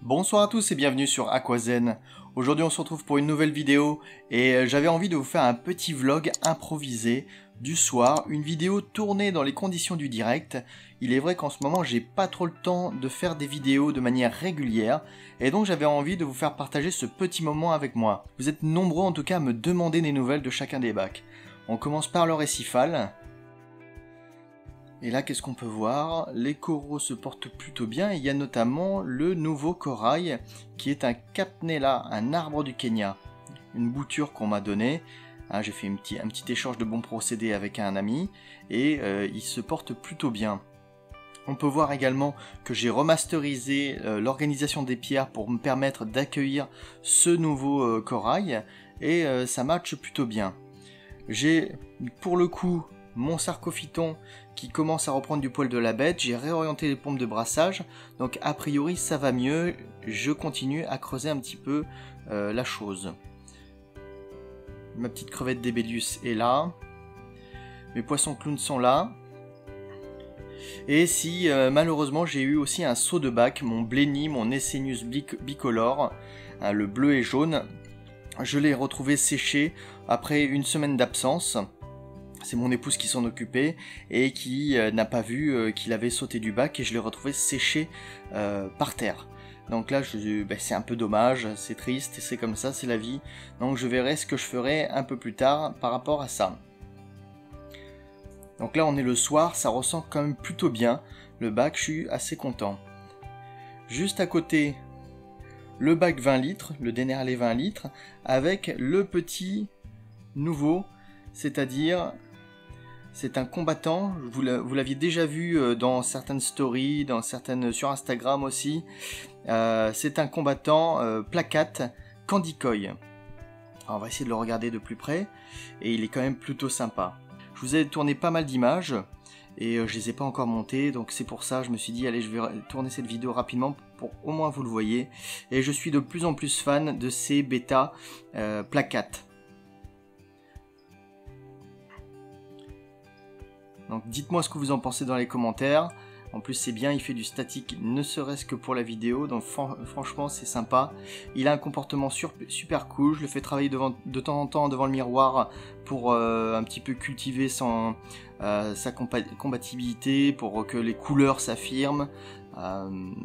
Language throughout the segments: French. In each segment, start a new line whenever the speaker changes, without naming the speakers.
Bonsoir à tous et bienvenue sur Aquazen. Aujourd'hui on se retrouve pour une nouvelle vidéo et j'avais envie de vous faire un petit vlog improvisé du soir, une vidéo tournée dans les conditions du direct. Il est vrai qu'en ce moment j'ai pas trop le temps de faire des vidéos de manière régulière et donc j'avais envie de vous faire partager ce petit moment avec moi. Vous êtes nombreux en tout cas à me demander des nouvelles de chacun des bacs. On commence par le récifal. Et là, qu'est-ce qu'on peut voir? Les coraux se portent plutôt bien. Et il y a notamment le nouveau corail qui est un Capnella, un arbre du Kenya. Une bouture qu'on m'a donnée. J'ai fait un petit échange de bons procédés avec un ami et il se porte plutôt bien. On peut voir également que j'ai remasterisé l'organisation des pierres pour me permettre d'accueillir ce nouveau corail et ça matche plutôt bien. J'ai pour le coup mon sarcophyton qui commence à reprendre du poil de la bête, j'ai réorienté les pompes de brassage, donc a priori ça va mieux, je continue à creuser un petit peu la chose. Ma petite crevette d'Ébélius est là, mes poissons clowns sont là, et si malheureusement j'ai eu aussi un saut de bac, mon Blenny, mon Essenius bicolore, le bleu et jaune, je l'ai retrouvé séché après une semaine d'absence. C'est mon épouse qui s'en occupait et qui n'a pas vu qu'il avait sauté du bac et je l'ai retrouvé séché par terre. Donc là, c'est un peu dommage, c'est triste, c'est comme ça, c'est la vie. Donc je verrai ce que je ferai un peu plus tard par rapport à ça. Donc là, on est le soir, ça ressent quand même plutôt bien. Le bac, je suis assez content. Juste à côté, le bac 20 litres, le Dennerle 20 litres, avec le petit nouveau, c'est-à-dire... C'est un combattant, vous l'aviez déjà vu dans certaines stories, sur Instagram aussi. C'est un combattant placate Candicoy. Alors on va essayer de le regarder de plus près et il est quand même plutôt sympa. Je vous ai tourné pas mal d'images et je les ai pas encore montées, donc c'est pour ça je me suis dit allez je vais tourner cette vidéo rapidement pour au moins vous le voyez. Et je suis de plus en plus fan de ces bêta placates. Donc dites-moi ce que vous en pensez dans les commentaires. En plus c'est bien, il fait du statique ne serait-ce que pour la vidéo, donc franchement c'est sympa. Il a un comportement super cool, je le fais travailler de temps en temps devant le miroir pour un petit peu cultiver sa compatibilité, pour que les couleurs s'affirment.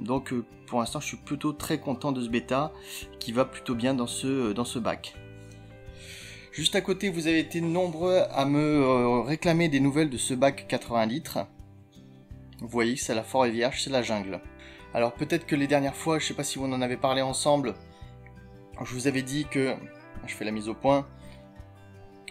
Donc pour l'instant je suis plutôt très content de ce bêta qui va plutôt bien dans ce bac. Juste à côté, vous avez été nombreux à me réclamer des nouvelles de ce bac 80 litres. Vous voyez, c'est la forêt vierge, c'est la jungle. Alors peut-être que les dernières fois, je ne sais pas si on en avait parlé ensemble, je vous avais dit que, je fais la mise au point,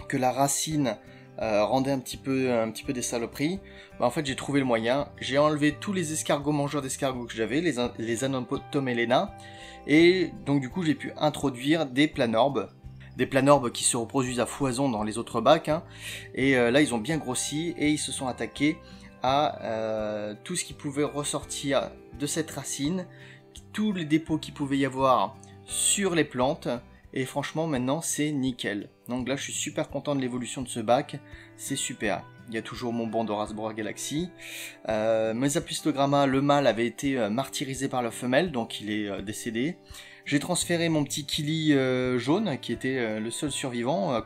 que la racine rendait un petit peu des saloperies. En fait, j'ai trouvé le moyen. J'ai enlevé tous les escargots mangeurs d'escargots que j'avais, les Anopotomelena, et donc du coup, j'ai pu introduire des planorbes. Des planorbes qui se reproduisent à foison dans les autres bacs, hein. Et là ils ont bien grossi et ils se sont attaqués à tout ce qui pouvait ressortir de cette racine, tous les dépôts qu'il pouvait y avoir sur les plantes, et franchement maintenant c'est nickel. Donc là je suis super content de l'évolution de ce bac, c'est super. Il y a toujours mon Bandoras Bora Galaxy. Mes Apistogramma, le mâle avait été martyrisé par la femelle, donc il est décédé. J'ai transféré mon petit Kili jaune, qui était le seul survivant,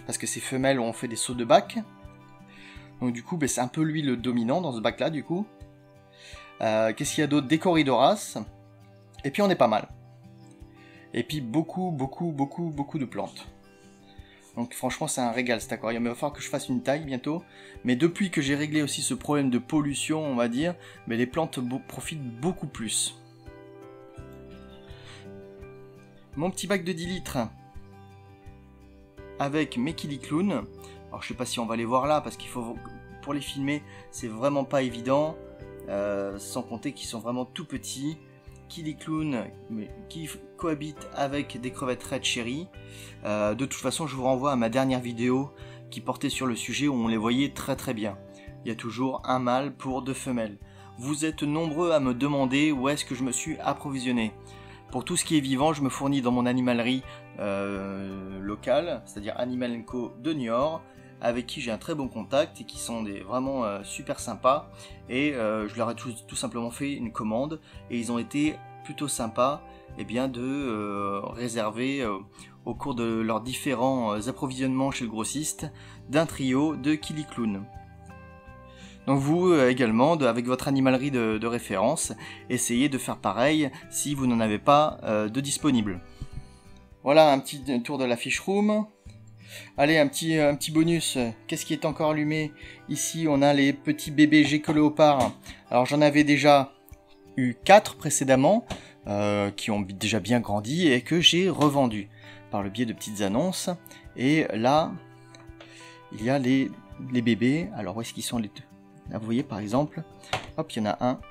parce que ces femelles ont fait des sauts de bac. Donc du coup, c'est un peu lui le dominant dans ce bac-là, du coup. Qu'est-ce qu'il y a d'autre? Des Corridoras. Et puis on est pas mal. Et puis beaucoup de plantes. Donc franchement, c'est un régal cet aquarium. Il va falloir que je fasse une taille bientôt. Mais depuis que j'ai réglé aussi ce problème de pollution, on va dire, mais les plantes profitent beaucoup plus. Mon petit bac de 10 litres avec mes Kili Clown. Alors je sais pas si on va les voir là parce qu'il faut, pour les filmer, c'est vraiment pas évident. Sans compter qu'ils sont vraiment tout petits. Kili Clown qui cohabitent avec des crevettes Red Cherry. De toute façon, je vous renvoie à ma dernière vidéo qui portait sur le sujet où on les voyait très bien. Il y a toujours un mâle pour 2 femelles. Vous êtes nombreux à me demander où est-ce que je me suis approvisionné. Pour tout ce qui est vivant, je me fournis dans mon animalerie locale, c'est-à-dire Animal & Co de Niort, avec qui j'ai un très bon contact et qui sont vraiment super sympas. Et je leur ai tout simplement fait une commande et ils ont été plutôt sympa de réserver au cours de leurs différents approvisionnements chez le grossiste d'un trio de Kili Clown. Donc vous également, avec votre animalerie de référence, essayez de faire pareil si vous n'en avez pas de disponible. Voilà un petit tour de la fiche room. Allez, un petit bonus. Qu'est-ce qui est encore allumé? Ici, on a les petits bébés gecko léopard. Alors j'en avais déjà eu 4 précédemment, qui ont déjà bien grandi et que j'ai revendu par le biais de petites annonces. Et là, il y a les bébés. Alors où est-ce qu'ils sont les deux? Là, vous voyez par exemple, hop, il y en a un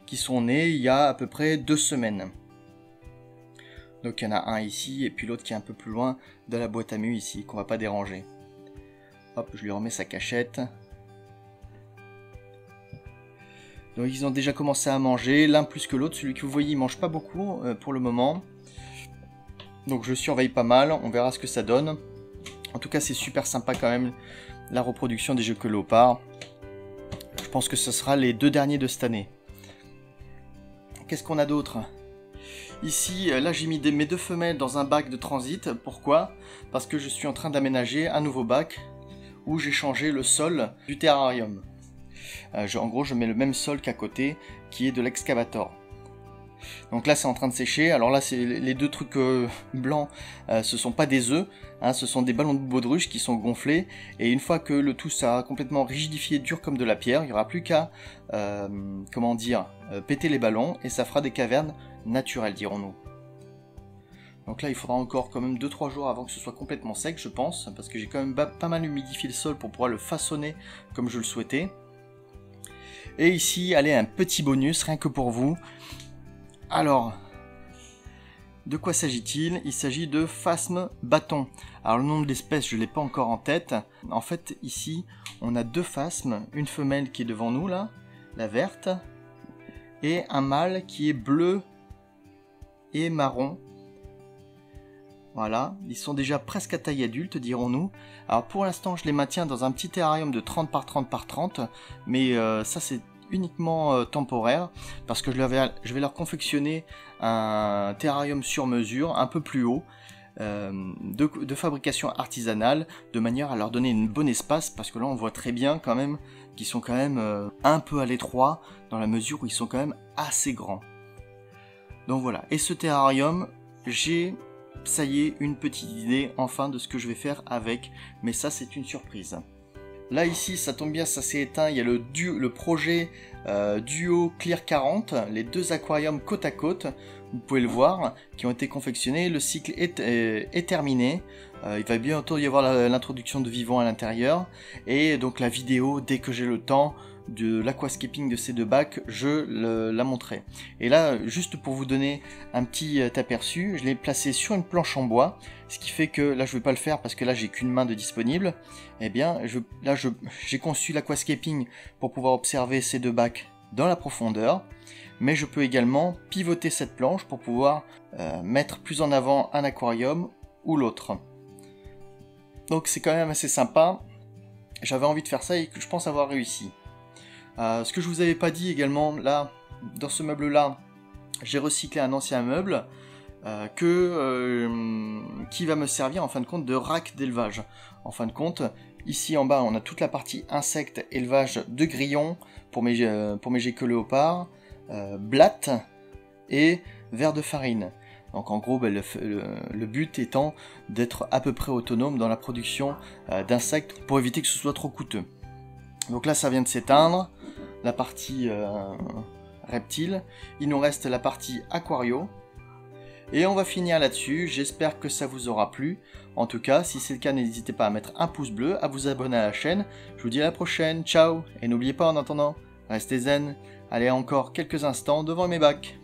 qui sont nés il y a à peu près 2 semaines. Donc il y en a un ici et puis l'autre qui est un peu plus loin de la boîte à mu ici, qu'on va pas déranger. Hop, je lui remets sa cachette. Donc ils ont déjà commencé à manger, l'un plus que l'autre. Celui que vous voyez, il mange pas beaucoup pour le moment. Donc je surveille pas mal, on verra ce que ça donne. En tout cas, c'est super sympa quand même, la reproduction des gecko léopard. Je pense que ce sera les 2 derniers de cette année. Qu'est-ce qu'on a d'autre? Ici, là j'ai mis mes 2 femelles dans un bac de transit. Pourquoi? Parce que je suis en train d'aménager un nouveau bac où j'ai changé le sol du terrarium. En gros, je mets le même sol qu'à côté, qui est de l'excavator. Donc là, c'est en train de sécher. Alors là, c'est les 2 trucs blancs, ce sont pas des œufs, hein, ce sont des ballons de baudruche qui sont gonflés. Et une fois que le tout sera complètement rigidifié, dur comme de la pierre, il n'y aura plus qu'à, péter les ballons et ça fera des cavernes naturelles, dirons-nous. Donc là, il faudra encore quand même 2-3 jours avant que ce soit complètement sec, je pense, parce que j'ai quand même pas mal humidifié le sol pour pouvoir le façonner comme je le souhaitais. Et ici, allez, un petit bonus, rien que pour vous. Alors, de quoi s'agit-il? Il s'agit de phasme bâton. Alors le nom de l'espèce, je ne l'ai pas encore en tête. En fait, ici, on a 2 phasmes. Une femelle qui est devant nous, là, la verte, et un mâle qui est bleu et marron. Voilà, ils sont déjà presque à taille adulte, dirons-nous. Alors pour l'instant, je les maintiens dans un petit terrarium de 30 par 30 par 30, mais ça c'est uniquement temporaire, parce que je vais leur confectionner un terrarium sur mesure, un peu plus haut, de fabrication artisanale, de manière à leur donner un bon espace, parce que là on voit très bien quand même qu'ils sont quand même un peu à l'étroit, dans la mesure où ils sont quand même assez grands. Donc voilà, et ce terrarium, j'ai... ça y est, une petite idée enfin de ce que je vais faire avec, mais ça c'est une surprise. Là ici, ça tombe bien, ça s'est éteint, il y a le projet Duo Clear 40, les 2 aquariums côte à côte, vous pouvez le voir, qui ont été confectionnés, le cycle est terminé, il va bientôt y avoir l'introduction de vivants à l'intérieur, et donc la vidéo, dès que j'ai le temps, de l'aquascaping de ces 2 bacs, je la montrerai. Et là, juste pour vous donner un petit aperçu, je l'ai placé sur une planche en bois, ce qui fait que là je vais pas le faire parce que là j'ai qu'une main de disponible. Et bien j'ai conçu l'aquascaping pour pouvoir observer ces 2 bacs dans la profondeur, mais je peux également pivoter cette planche pour pouvoir mettre plus en avant un aquarium ou l'autre. Donc c'est quand même assez sympa. J'avais envie de faire ça et que je pense avoir réussi. Ce que je vous avais pas dit également, là, dans ce meuble là, j'ai recyclé un ancien meuble qui va me servir en fin de compte de rack d'élevage. En fin de compte, ici en bas on a toute la partie insectes, élevage de grillons pour mes gecko léopards, blattes et vers de farine. Donc en gros, le but étant d'être à peu près autonome dans la production d'insectes pour éviter que ce soit trop coûteux. Donc là ça vient de s'éteindre, la partie reptile, il nous reste la partie aquario, et on va finir là-dessus. J'espère que ça vous aura plu. En tout cas, si c'est le cas, n'hésitez pas à mettre un pouce bleu, à vous abonner à la chaîne. Je vous dis à la prochaine, ciao, et n'oubliez pas en attendant, restez zen, allez encore quelques instants devant mes bacs.